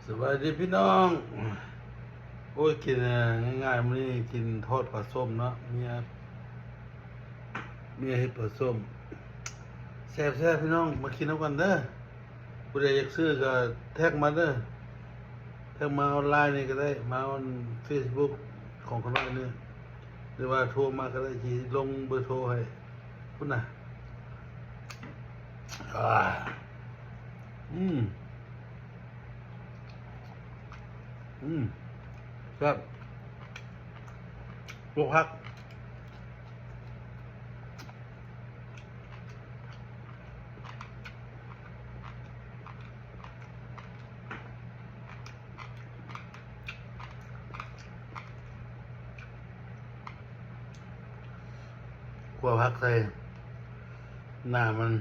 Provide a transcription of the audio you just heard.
สวัสดีพี่น้อง โอ้ยกินง่ายๆมื้อนี้กินทอดปลาส้มเนาะเมียเฮ็ดปลาส้มแซ่บๆพี่น้องมากินน้ำกันเด้อผู้ใดอยากซื้อก็แท็กมาเด้อแท็กมาออนไลน์นี่ก็ได้มาออน Facebook ของคณะนี่หรือว่าโทรมาก็ได้สิลงเบอร์โทรให้พุ่นน่ะอ่าอืมครับลวกผักขัวผักใส่หน้ามัน